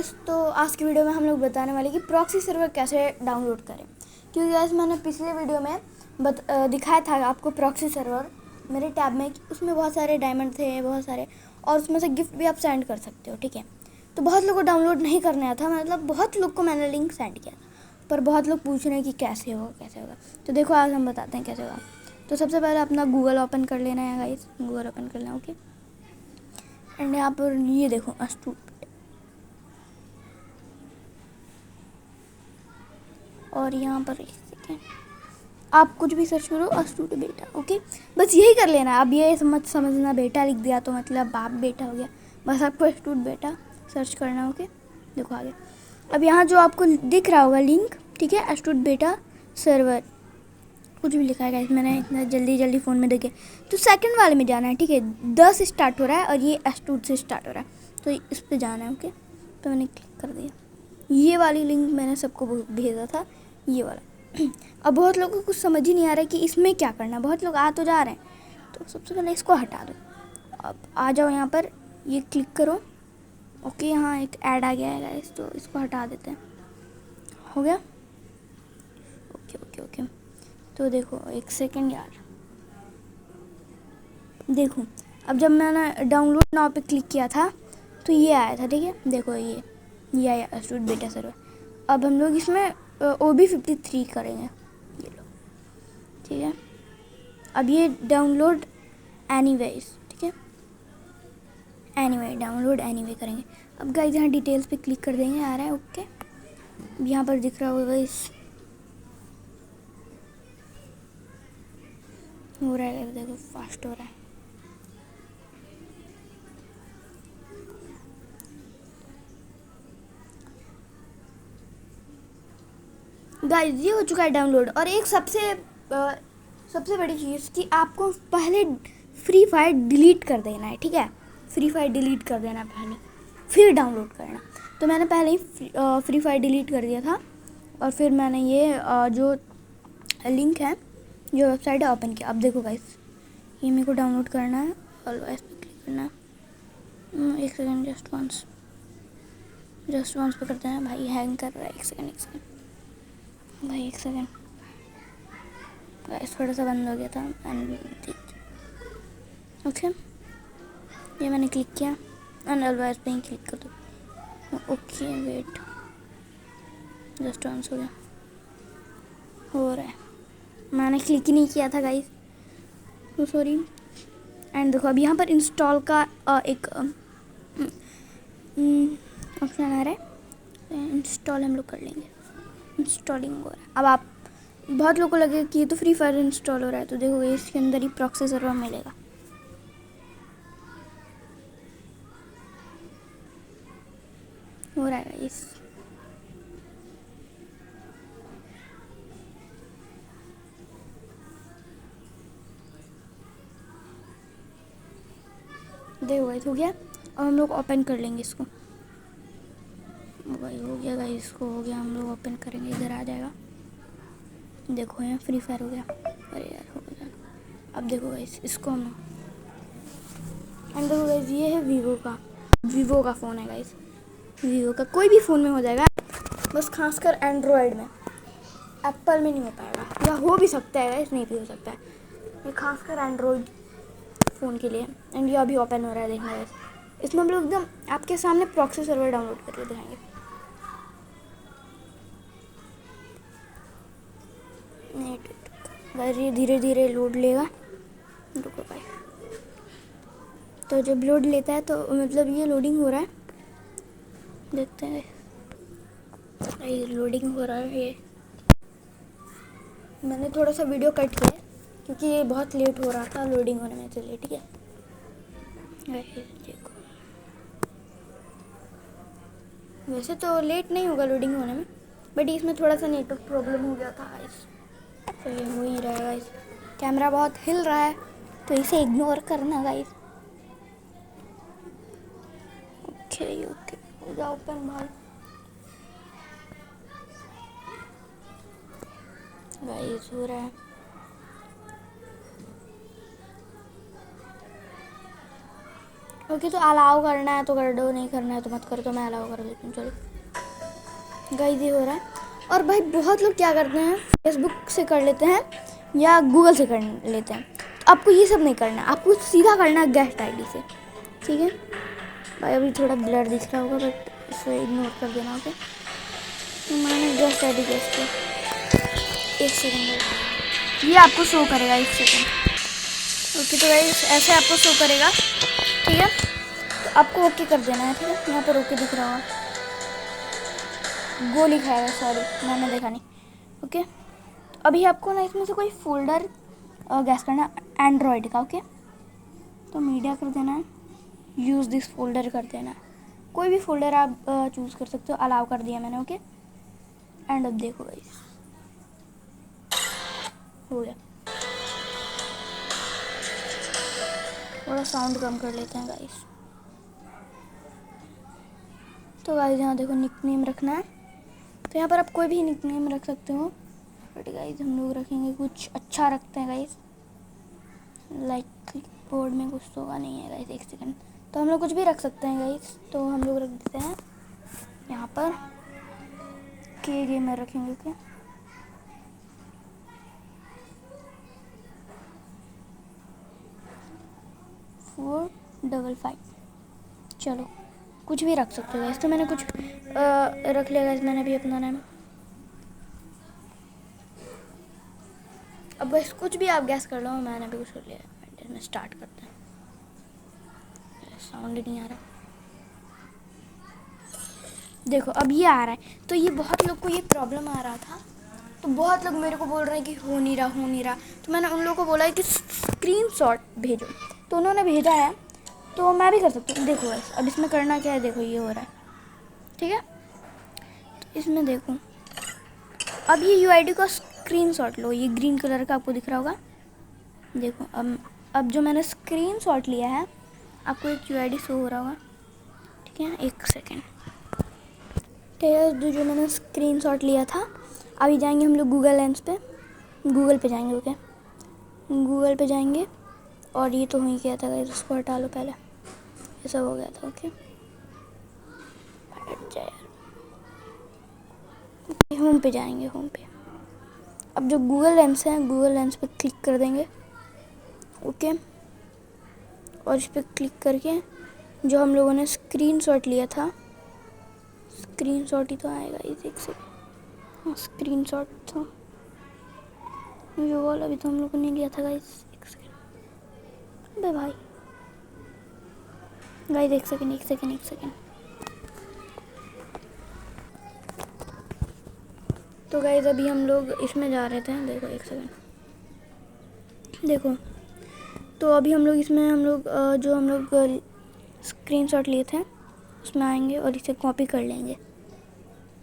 Guys, तो आज की वीडियो में हम लोग बताने वाले कि प्रॉक्सी सर्वर कैसे डाउनलोड करें। क्योंकि गाइस मैंने पिछले वीडियो में दिखाया था आपको प्रॉक्सी सर्वर मेरे टैब में, उसमें बहुत सारे डायमंड थे, बहुत सारे, और उसमें से गिफ्ट भी आप सेंड कर सकते हो। ठीक है, तो बहुत लोगों को डाउनलोड नहीं करने आया था, मतलब बहुत लोग को मैंने लिंक सेंड किया, पर बहुत लोग पूछ रहे हैं कि कैसे होगा। तो देखो आज हम बताते हैं कैसे होगा। तो सबसे पहले अपना गूगल ओपन कर लेना है गाइस, गूगल ओपन कर लेना। ओके, एंड यहाँ पर ये देखो अस्टूट, और यहाँ पर एक सेकेंड आप कुछ भी सर्च करो अस्टूट बेटा। ओके, बस यही कर लेना। अब ये मत समझना बेटा लिख दिया तो मतलब बाप बेटा हो गया, बस आपको अस्टूट बेटा सर्च करना। ओके, देखो आगे। अब यहाँ जो आपको दिख रहा होगा लिंक, ठीक है, अस्टूट बेटा सर्वर कुछ भी लिखा है, मैंने इतना जल्दी फ़ोन में देखे, तो सेकंड वाले में जाना है। ठीक है, 10 से स्टार्ट हो रहा है और ये अस्टूट से स्टार्ट हो रहा है, तो इस पर जाना है। ओके, तो मैंने क्लिक कर दिया। ये वाली लिंक मैंने सबको भेजा था, ये वाला। अब बहुत लोगों को कुछ समझ ही नहीं आ रहा है कि इसमें क्या करना। बहुत लोग आ तो जा रहे हैं, तो सबसे पहले इसको हटा दो। अब आ जाओ यहाँ पर, ये क्लिक करो। ओके, यहाँ एक ऐड आ गया है गाइस, तो इसको हटा देते हैं। हो गया। ओके ओके ओके, तो देखो एक सेकेंड यार, देखो अब जब मैंने डाउनलोड नाउ पे क्लिक किया था तो ये आया था। ठीक है, देखो ये आया अस्टूट बेटा सर्वर। अब हम लोग इसमें OB53 करेंगे, ये लो। ठीक है, अब ये डाउनलोड एनीवेज, ठीक है, एनीवे डाउनलोड एनीवे करेंगे। अब गाइस यहाँ डिटेल्स पे क्लिक कर देंगे, आ रहा है। ओके, यहाँ पर दिख रहा होगा इस हो रहा है, देखो फास्ट हो रहा है। गाइस ये हो चुका है डाउनलोड। और एक सबसे बड़ी चीज़ कि आपको पहले फ्री फायर डिलीट कर देना है। ठीक है, फ्री फायर डिलीट कर देना पहले, फिर डाउनलोड करना। तो मैंने पहले ही फ्री फायर डिलीट कर दिया था, और फिर मैंने ये जो लिंक है, जो वेबसाइट है, ओपन किया। अब देखो गाइस, ये मेरे को डाउनलोड करना है, और इस पर क्लिक करना है। एक सेकेंड, जस्ट वंस पे करते हैं। भाई हैंग कर रहा है, एक सेकेंड भाई, एक सेकेंड गाइस, थोड़ा सा बंद हो गया था। ओके, ये मैंने क्लिक किया, एंड अलवाइज पे ही क्लिक कर दो। ओके वेट, जस्ट ऑन हो रहा है, मैंने क्लिक ही नहीं किया था गाइस, तो सॉरी। एंड देखो अब यहाँ पर इंस्टॉल का एक ऑप्शन आ रहा है, इंस्टॉल हम लोग कर लेंगे। इंस्टॉलिंग हो रहा है। अब आप बहुत लोगों को लगे कि ये तो फ्री फायर इंस्टॉल हो रहा है, तो देखो इसके अंदर ही प्रॉक्सी सर्वर मिलेगा। हो रहा है इस देखो गाइस, हो गया। अब हम लोग ओपन कर लेंगे इसको। भाई हो गया गाइस, इसको हो गया, हम लोग ओपन करेंगे, इधर आ जाएगा। देखो यहाँ फ्री फायर हो गया। अरे यार हो गया। अब देखो गाइस, इसको हम एंड देखो गाइस, ये है वीवो का फ़ोन है गाइस। वीवो का कोई भी फ़ोन में हो जाएगा, बस खासकर एंड्रॉयड में, एप्पल में नहीं हो पाएगा, या हो भी सकता है गाइस, नहीं भी हो सकता है। ये खासकर एंड्रॉयड फ़ोन के लिए। एंड ये अभी ओपन हो रहा है, देखना गाइस। इसमें हम लोग एकदम आपके सामने प्रॉक्सी सर्वर डाउनलोड करके दिखाएंगे। गाइस ये धीरे धीरे लोड लेगा, रुको भाई। तो जब लोड लेता है तो मतलब ये लोडिंग हो रहा है, देखते हैं। ये लोडिंग हो रहा है। ये मैंने थोड़ा सा वीडियो कट किया क्योंकि ये बहुत लेट हो रहा था लोडिंग होने में, चलिए ठीक है। देखो वैसे तो लेट नहीं होगा लोडिंग होने में, बट इसमें थोड़ा सा नेटवर्क प्रॉब्लम हो गया था गाइस, तो ये हो ही रहा है गाइस। कैमरा बहुत हिल रहा है, तो इसे इग्नोर करना गाइस। ओके ओके, हो जाओ ओपन भाई। गाइस हो रहा है। ओके तो अलाउ करना है तो कर दो, नहीं करना है तो मत करो, तो मैं अलाउ कर देती हूँ। चलो गाइस ये हो रहा है। और भाई बहुत लोग क्या करते हैं, फेसबुक से कर लेते हैं या गूगल से कर लेते हैं। तो आपको ये सब नहीं करना है, आपको सीधा करना है गेस्ट आईडी से, ठीक है। भाई अभी थोड़ा ब्लर दिख रहा होगा बट इसे इग्नोर कर देना। ओके तो मैंने गेस्ट आईडी गेस्ट किया। 1 सेकेंड ये आपको शो करेगा, 1 सेकेंड। ओके तो गाइस ऐसे आपको शो करेगा, ठीक है। तो आपको ओके कर देना है, ठीक है। यहाँ पर ओके दिख रहा होगा, गो लिखा है, सॉरी मैंने देखा नहीं। ओके अभी आपको ना इसमें से कोई फोल्डर गैस करना है एंड्रॉयड का। ओके तो मीडिया कर देना है, यूज़ दिस फोल्डर कर देना है। कोई भी फोल्डर आप चूज़ कर सकते हो, अलाउ कर दिया मैंने। ओके एंड अब देखो गाइस हो गया। थोड़ा साउंड कम कर लेते हैं गाइस। तो गाइस यहाँ देखो निकनेम रखना है, तो यहाँ पर आप कोई भी निकनेम रख सकते हो, बट गाइस हम लोग रखेंगे कुछ अच्छा रखते हैं गाइस, लाइक बोर्ड में कुछ तो होगा नहीं है गाइस। 1 सेकेंड। तो हम लोग कुछ भी रख सकते हैं गाइस, तो हम लोग रख देते हैं यहाँ पर के गेमर रखेंगे। ओके 455। चलो कुछ भी रख सकते हो गाइस, तो मैंने कुछ रख लिया गाइस, मैंने भी अपना नाम। अब बस कुछ भी आप गैस कर लो, मैंने भी कुछ कर लिया। में स्टार्ट करते हैं, साउंड नहीं आ रहा। देखो अब ये आ रहा है। तो ये बहुत लोग को ये प्रॉब्लम आ रहा था, तो बहुत लोग मेरे को बोल रहे हैं कि हो नहीं रहा। तो मैंने उन लोगों को बोला है कि स्क्रीनशॉट भेजो, तो उन्होंने भेजा है। तो मैं भी कर सकती हूँ। देखो बस अब इसमें करना क्या है, देखो ये हो रहा है, ठीक है। तो इसमें देखो अब ये यूआईडी का स्क्रीनशॉट लो, ये ग्रीन कलर का आपको दिख रहा होगा। देखो अब जो मैंने स्क्रीनशॉट लिया है, आपको एक यूआईडी शो हो रहा होगा, ठीक है। 1 सेकेंड। तो जो मैंने स्क्रीनशॉट लिया था, अभी जाएंगे हम लोग गूगल लेंस पे, गूगल पे जाएंगे। ओके गूगल पे जाएंगे, और ये तो हो ही गया था गाइस, उसको हटा लो पहले, ये सब हो गया था। ओके हट जाए यार। होम पे जाएंगे, होम पे अब जो गूगल लेंस है, गूगल लेंस पे क्लिक कर देंगे। ओके और इस पर क्लिक करके जो हम लोगों ने स्क्रीनशॉट लिया था, स्क्रीनशॉट ही तो आएगा इस 1 सेकेंड। हाँ स्क्रीनशॉट था जो वाला, अभी तो हम लोगों ने लिया था गाइस। 1 सेकेंड। अबे भाई गाइस 1 सेकेंड 1 सेकेंड 1 सेकेंड। तो गाइस अभी हम लोग इसमें जा रहे थे, देखो 1 सेकेंड। देखो तो अभी हम लोग इसमें जो हम लोग स्क्रीनशॉट लिए थे उसमें आएंगे और इसे कॉपी कर लेंगे।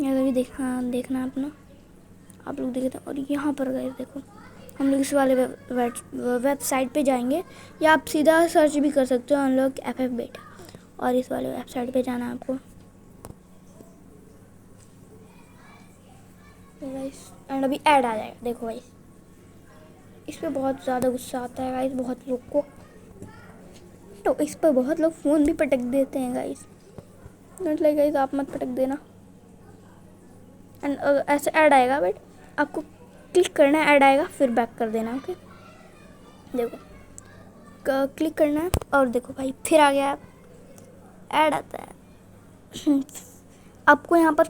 ये अभी देखना अपना, आप लोग देखे थे। और यहाँ पर गाइस देखो हम लोग इस वाले वेबसाइट पे जाएंगे, या आप सीधा सर्च भी कर सकते हो अनलॉक FF बेटा, और इस वाले वेबसाइट पे जाना है आपको। गाइस एंड अभी ऐड आ जाएगा, देखो गाइस इस पर बहुत ज़्यादा गुस्सा आता है गाइस बहुत लोग को, तो इस पर बहुत लोग फ़ोन भी पटक देते हैं गाइस। नॉट लाइक गाइस, आप मत पटक देना। एंड ऐसे ऐड आएगा, बट आपको क्लिक करना है, ऐड आएगा फिर बैक कर देना। ओके देखो क्लिक करना है, और देखो भाई फिर आ गया ऐड आता है। आपको यहाँ पर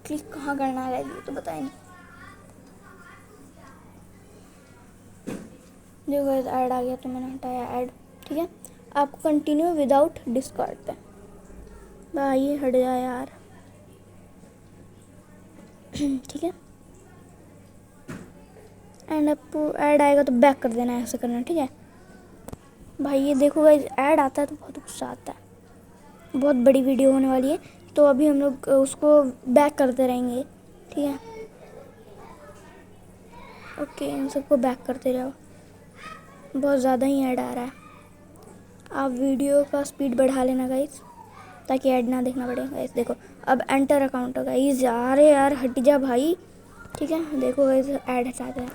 क्लिक कहाँ करना है ये तो बताया नहीं। जो गाइस ऐड आ गया तो मैंने हटाया ऐड, ठीक है। आपको कंटिन्यू विदाउट डिस्कॉर्ड पे, भाई हट जा यार। ठीक है एंड आपको ऐड आएगा तो बैक कर देना है, ऐसे करना, ठीक है भाई। ये देखो गाइस ऐड आता है तो बहुत गुस्सा आता है, बहुत बड़ी वीडियो होने वाली है, तो अभी हम लोग उसको बैक करते रहेंगे, ठीक है। ओके इन सबको बैक करते रहो, बहुत ज़्यादा ही ऐड आ रहा है। आप वीडियो का स्पीड बढ़ा लेना गाइस, ताकि ऐड ना देखना पड़े गाइस। देखो अब एंटर अकाउंट होगा, गाइस अरे यार हट जा भाई, ठीक है। देखो गाइस ऐड हटाते हैं,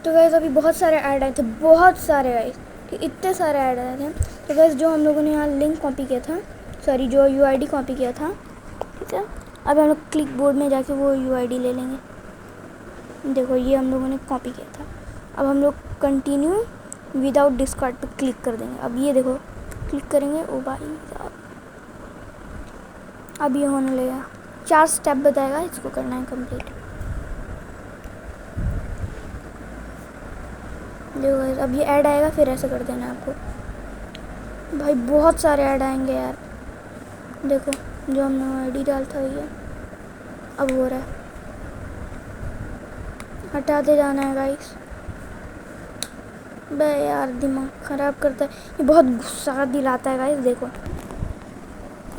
तो गाइस अभी बहुत सारे ऐड आए थे, बहुत सारे गाइस, इतने सारे ऐड आए थे। तो बस जो हम लोगों ने यहाँ लिंक कॉपी किया था, सॉरी जो यूआईडी कॉपी किया था, ठीक है, अब हम लोग क्लिक बोर्ड में जाके वो यूआईडी ले लेंगे। देखो ये हम लोगों ने कॉपी किया था। अब हम लोग कंटिन्यू विदाउट डिस्कार्ड पर क्लिक कर देंगे। अब ये देखो क्लिक करेंगे, ओ भाई साहब अब ये होने लगेगा। 4 स्टेप बताएगा, इसको करना है कंप्लीट। देखो गाइस अब ये ऐड आएगा, फिर ऐसे कर देना है आपको। भाई बहुत सारे ऐड आएंगे यार। देखो जो हमने आईडी डाल था ये अब हो रहा है, हटाते जाना है गाइस। बे यार दिमाग ख़राब करता है ये, बहुत गुस्सा दिलाता है गाइस। देखो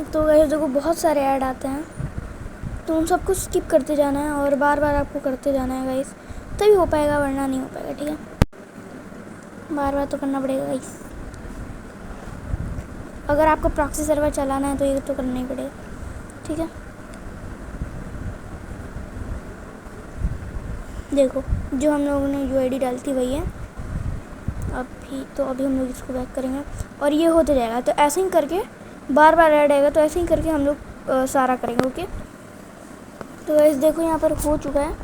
तो गाइस देखो बहुत सारे ऐड आते हैं, तो उन सबको स्किप करते जाना है और बार बार आपको करते जाना है गाइस, तभी हो पाएगा, वरना नहीं हो पाएगा। ठीक है, बार बार तो करना पड़ेगा गाइस। अगर आपको प्रॉक्सी सर्वर चलाना है तो ये तो करना ही पड़ेगा। ठीक है, देखो जो हम लोगों ने यूआईडी डाली थी वही है अभी हम लोग इसको बैक करेंगे और ये होते जाएगा। तो ऐसे ही करके बार बार ऐड आएगा, तो ऐसे ही करके हम लोग सारा करेंगे। ओके, तो गाइस देखो यहाँ पर हो चुका है,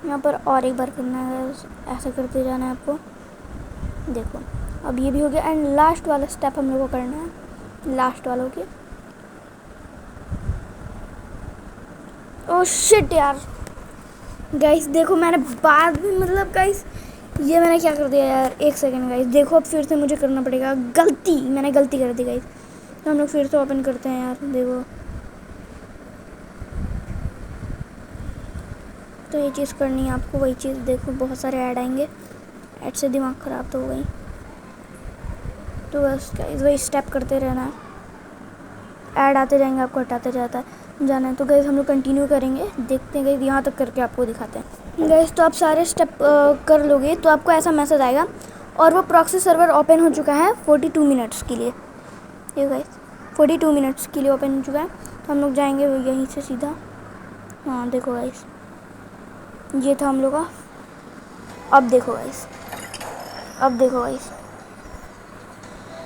यहाँ पर और एक बार करना है, ऐसा करते जाना है आपको। देखो अब ये भी हो गया एंड लास्ट वाला स्टेप हम लोग को करना है, लास्ट वालों के। ओह शिट यार गाइस, देखो मैंने बाद में मतलब गाइस ये मैंने क्या कर दिया यार, एक सेकंड गाइस। देखो अब फिर से मुझे करना पड़ेगा, मैंने गलती कर दी गाइस। तो हम लोग फिर से ओपन करते हैं यार। देखो तो ये चीज़ करनी है आपको, वही चीज़। देखो बहुत सारे ऐड आएंगे, ऐड से दिमाग ख़राब तो हो गई। तो बस गाइस वही स्टेप करते रहना है, ऐड आते जाएंगे, आपको हटाते जाना है। तो गाइस हम लोग कंटिन्यू करेंगे, देखते हैं गाइस, यहाँ तक करके आपको दिखाते हैं गाइस। तो आप सारे स्टेप कर लोगे तो आपको ऐसा मैसेज आएगा और वो प्रॉक्सी सर्वर ओपन हो चुका है 42 मिनट्स के लिए। ये गाइस 42 मिनट्स के लिए ओपन हो चुका है। तो हम लोग जाएंगे यहीं से सीधा। हाँ देखो गाइस ये था हम लोग का। अब देखो गाइस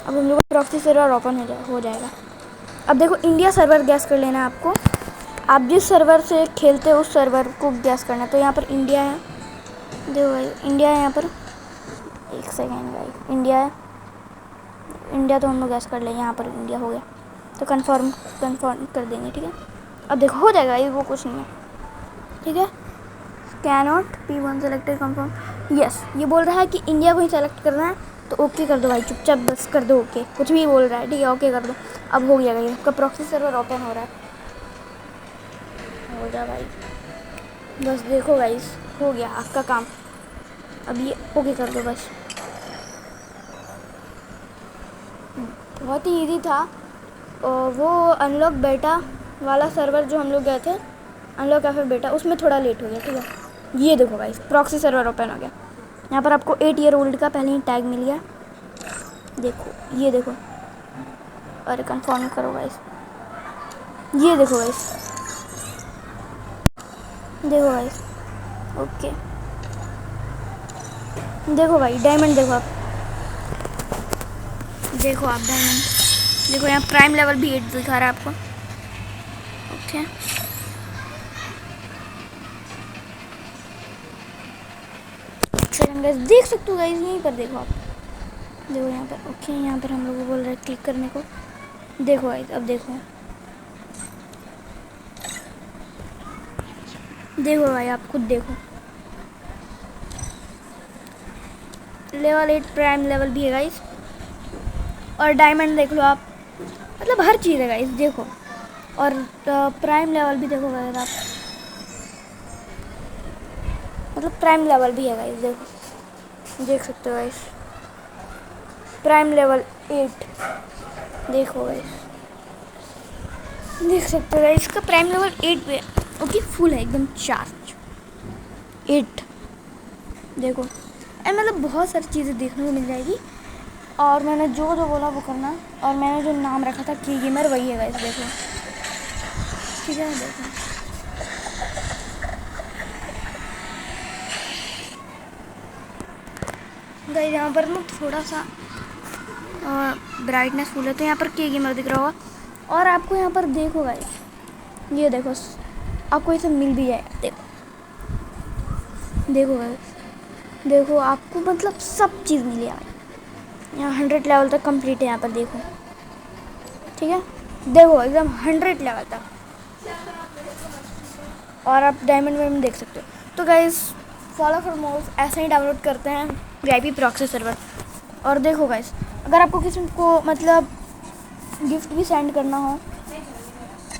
अब हम लोग का प्रॉक्सी सर्वर ओपन हो जाएगा। अब देखो इंडिया सर्वर गैस कर लेना है आपको। आप जिस सर्वर से खेलते हो उस सर्वर को गैस करना है। तो यहाँ पर इंडिया है, देखो भाई इंडिया है यहाँ पर। एक सेकेंड भाई, इंडिया है, इंडिया तो हम लोग गैस कर लें, यहाँ पर इंडिया हो गया। तो कंफर्म कर देंगे। ठीक है, अब देखो हो जाएगा, ये वो कुछ नहीं है। ठीक है, cannot P1 selected confirm, yes ये बोल रहा है कि इंडिया को ही सेलेक्ट करना है। तो ओके कर दो भाई, चुपचाप बस कर दो ओके, कुछ भी बोल रहा है। ठीक है ओके कर दो। अब हो गया भाई, आपका प्रॉक्सी सर्वर ओपन हो रहा है, हो जा भाई। बस देखो गाइस हो गया आपका काम, अब ये ओके कर दो बस। बहुत ही इजी था। और वो अनलॉक बेटा वाला सर्वर जो हम लोग गए थे, अनलॉक कैफे बेटा, उसमें थोड़ा लेट हो गया। ठीक है, ये देखो गाइस प्रॉक्सी सर्वर ओपन हो गया। यहाँ पर आपको 8 ईयर ओल्ड का पहले ही टैग मिल गया। देखो ये देखो, अरे कंफर्म करो गाइस, ये देखो गाइस, देखो गाइस ओके। देखो भाई डायमंड देखो आप, डायमंड देखो, यहाँ प्राइम लेवल भी 8 दिखा रहा है आपको। ओके गाइस देख सकते हो गाइस, यहीं पर देखो आप, देखो यहाँ पर। ओके यहाँ पर हम लोग को बोल रहे हैं क्लिक करने को। देखो गाइस अब देखो भाई, आप खुद देखो, लेवल 8 प्राइम लेवल भी है गाइस। और डायमंड देख लो आप, मतलब हर चीज़ है गाइस देखो। और प्राइम लेवल भी देखो गाइस आप, मतलब प्राइम लेवल भी है गाइस, देखो देख सकते हो गाइस, प्राइम लेवल 8 देखो गाइस, देख सकते हो गाइस इसका प्राइम लेवल 8 पे ओके, फुल है एकदम चार्ज 8। देखो मतलब बहुत सारी चीज़ें देखने को मिल जाएगी। और मैंने जो बोला वो करना, और मैंने जो नाम रखा था की गेमर वही है गाइस, देखो ठीक है। देखो गाइस यहाँ पर ना थोड़ा सा ब्राइटनेस फुल है तो यहाँ पर के गेमर दिख रहा होगा। और आपको यहाँ पर देखो गाइस, ये देखो आपको इसे मिल भी जाएगा। देखो गाइस, देखो आपको मतलब सब चीज़ मिली है। यहाँ 100 लेवल तक कंप्लीट है यहाँ पर, देखो ठीक है। देखो एकदम 100 लेवल तक, और आप डायमंड में देख सकते हो। तो गाइस फॉलो फॉर मोर ऐसे ही डाउनलोड करते हैं VIP प्रॉक्सी सर्वर। और देखो गाइस, अगर आपको किसी को मतलब गिफ्ट भी सेंड करना हो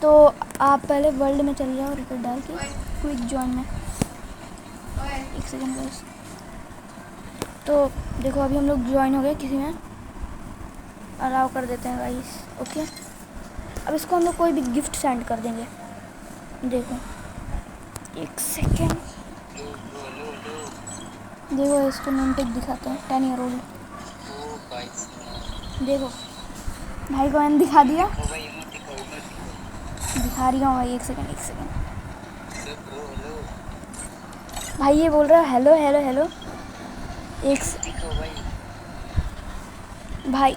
तो आप पहले वर्ल्ड में चले जाओ, रिकॉर्ड डाल के क्विक जॉइन में। एक सेकेंड गाइस, तो देखो अभी हम लोग ज्वाइन हो गए किसी में, अलाउ कर देते हैं गाइस। ओके, अब इसको हम लोग कोई भी गिफ्ट सेंड कर देंगे। देखो एक सेकेंड, देखो इसको नेम टेक दिखाते हैं 10 ईयर ओल्ड। देखो भाई को मैंने दिखा दिया, दिखा रही हूँ भाई। एक सेकेंड भाई, ये बोल रहा है हेलो हेलो हेलो। एक भाई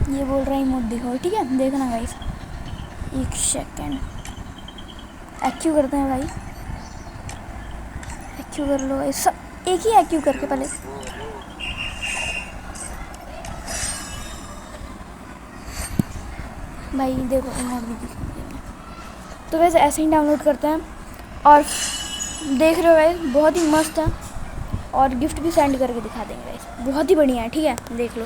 ये बोल रहा है इमोट दिखाओ, ठीक है देखना गाइस। एक सेकेंड, एक्यू करते हैं भाई, एक्यू कर लो गाइस, एक ही एक्यू करके पहले। भाई देखो इमोट भी दिखा दिया। तो वैसे ऐसे ही डाउनलोड करते हैं, और देख रहे हो गाइस बहुत ही मस्त है, और गिफ्ट भी सेंड करके दिखा देंगे गाइस, बहुत ही बढ़िया है, ठीक है देख लो।